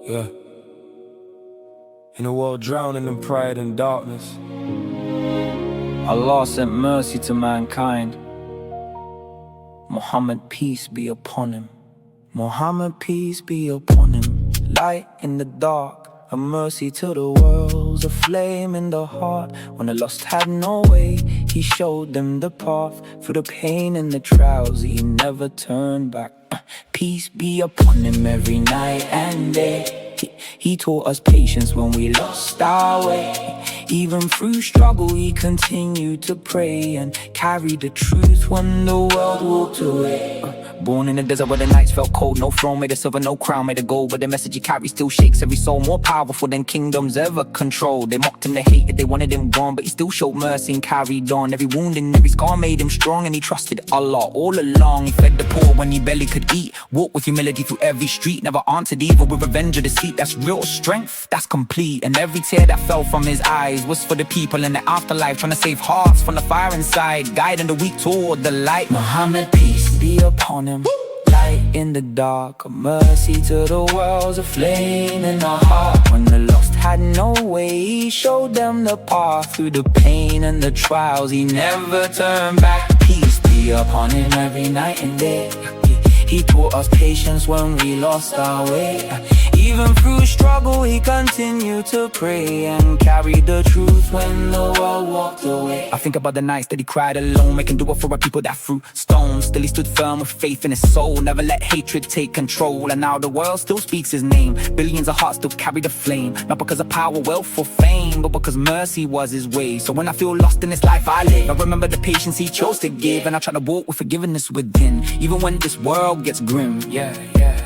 Yeah. In a world drowning in pride and darkness, Allah sent mercy to mankind. Muhammad, peace be upon him. Muhammad, peace be upon him. Light in the dark, a mercy to the world, a flame in the heart. When the lost had no way, he showed them the path. Through the pain and the trials, he never turned back. Peace be upon him every night and day. He taught us patience when we lost our way. Even through struggle, he continued to pray and carry the truth when the world walked away. Born in the desert where the nights felt cold, no throne made of silver, no crown made of gold, but the message he carried still shakes every soul, more powerful than kingdoms ever controlled. They mocked him, they hated, they wanted him gone, but he still showed mercy and carried on. Every wound and every scar made him strong, and he trusted Allah all along. He fed the poor when he barely could eat, walked with humility through every street, never answered evil with revenge or deceit. That's real strength, that's complete. And every tear that fell from his eyes was for the people in the afterlife, trying to save hearts from the fire inside, guiding the weak toward the light. Muhammad, peace be upon him. Light in the dark, a mercy to the world, a flame in our heart. When the lost had no way, he showed them the path. Through the pain and the trials, he never turned back. Peace be upon him every night and day. He taught us patience when we lost our way. Even through struggle, he continued to pray and carry the truth when the world walked away. I think about the nights that he cried alone, making dua for our people that threw stones. Still he stood firm with faith in his soul, never let hatred take control. And now the world still speaks his name. Billions of hearts still carry the flame, not because of power, wealth or fame, but because mercy was his way. So when I feel lost in this life I live, I remember the patience he chose to give, and I try to walk with forgiveness within, even when this world gets grim. Yeah.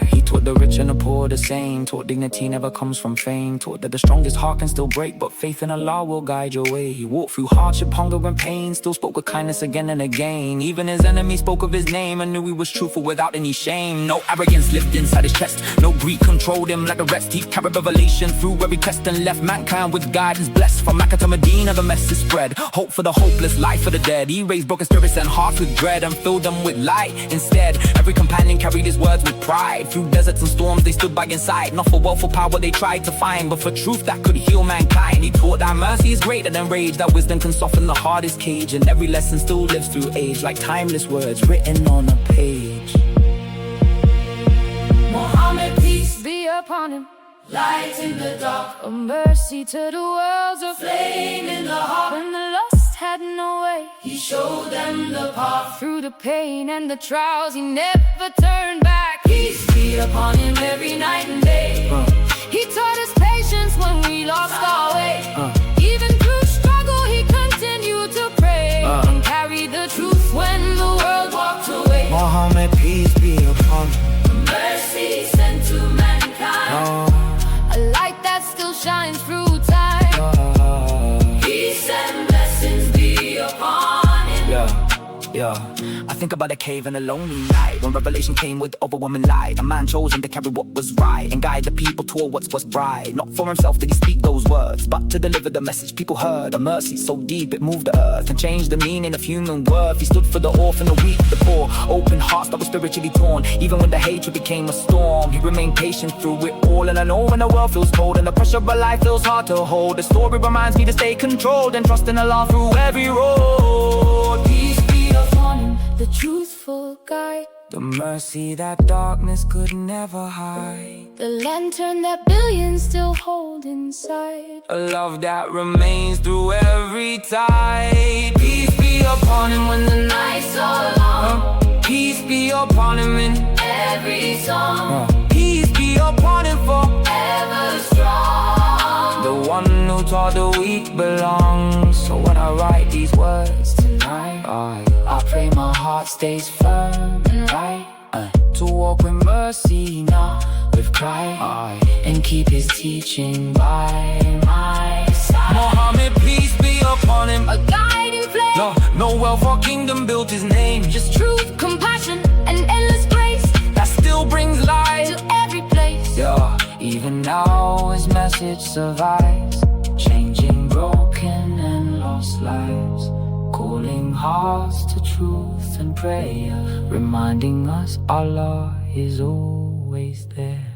He taught the rich and the poor the same, taught dignity never comes from fame, taught that the strongest heart can still break, but faith in Allah will guide your way. He walked through hardship, hunger and pain, still spoke with kindness again and again. Even his enemies spoke of his name and knew he was truthful without any shame. No arrogance lived inside his chest, no greed controlled him like the rest. He carried revelation through every test and left mankind with guidance blessed. From Makkah to Madinah the message spread, hope for the hopeless, life for the dead. He raised broken spirits and hearts with dread and filled them with light instead. Every companion carried his words with pride. Through deserts and storms they stood by his side, not for wealth or power they tried to find, but for truth that could heal mankind. He taught that mercy is greater than rage, that wisdom can soften the hardest cage, and every lesson still lives through age, like timeless words written on a page. Muhammad, peace be upon him. Light in the dark, a mercy to the world, a flame in the heart. When the lost had no way, he showed them the path. Through the pain and the trials, he never turned back. Peace be upon him every night and day. He taught us patience when we lost our way. Even through struggle, he continued to pray and carry the truth when the world walked away. Muhammad, peace be upon him. Mercy sent to mankind, a light that still shines through time. Peace and blessings be upon him. I think about a cave in a lonely night, when revelation came with overwhelming light. A man chosen to carry what was right and guide the people toward what's right. Not for himself did he speak those words, but to deliver the message people heard. A mercy so deep it moved the earth and changed the meaning of human worth. He stood for the orphan, the weak, the poor, open hearts that were spiritually torn. Even when the hatred became a storm, he remained patient through it all. And I know when the world feels cold and the pressure of life feels hard to hold, the story reminds me to stay controlled and trust in Allah through every road. Peace be upon him, the truthful guide, the mercy that darkness could never hide, the lantern that billions still hold inside, a love that remains through every tide. Peace be upon him when the nights are long. Peace be upon him in every song. Peace be upon him forever strong. the one who taught the weak belongs. So when I write these words tonight, I pray my heart stays firm and right, to walk with mercy, not with pride, and keep his teaching by my side. Muhammad, peace be upon him, a guiding flame. No wealth or kingdom built his name, just truth, compassion, and endless grace that still brings light to every place. Even now his message survives, changing broken and lost lives, calling hearts to truth and prayer, reminding us Allah is always there.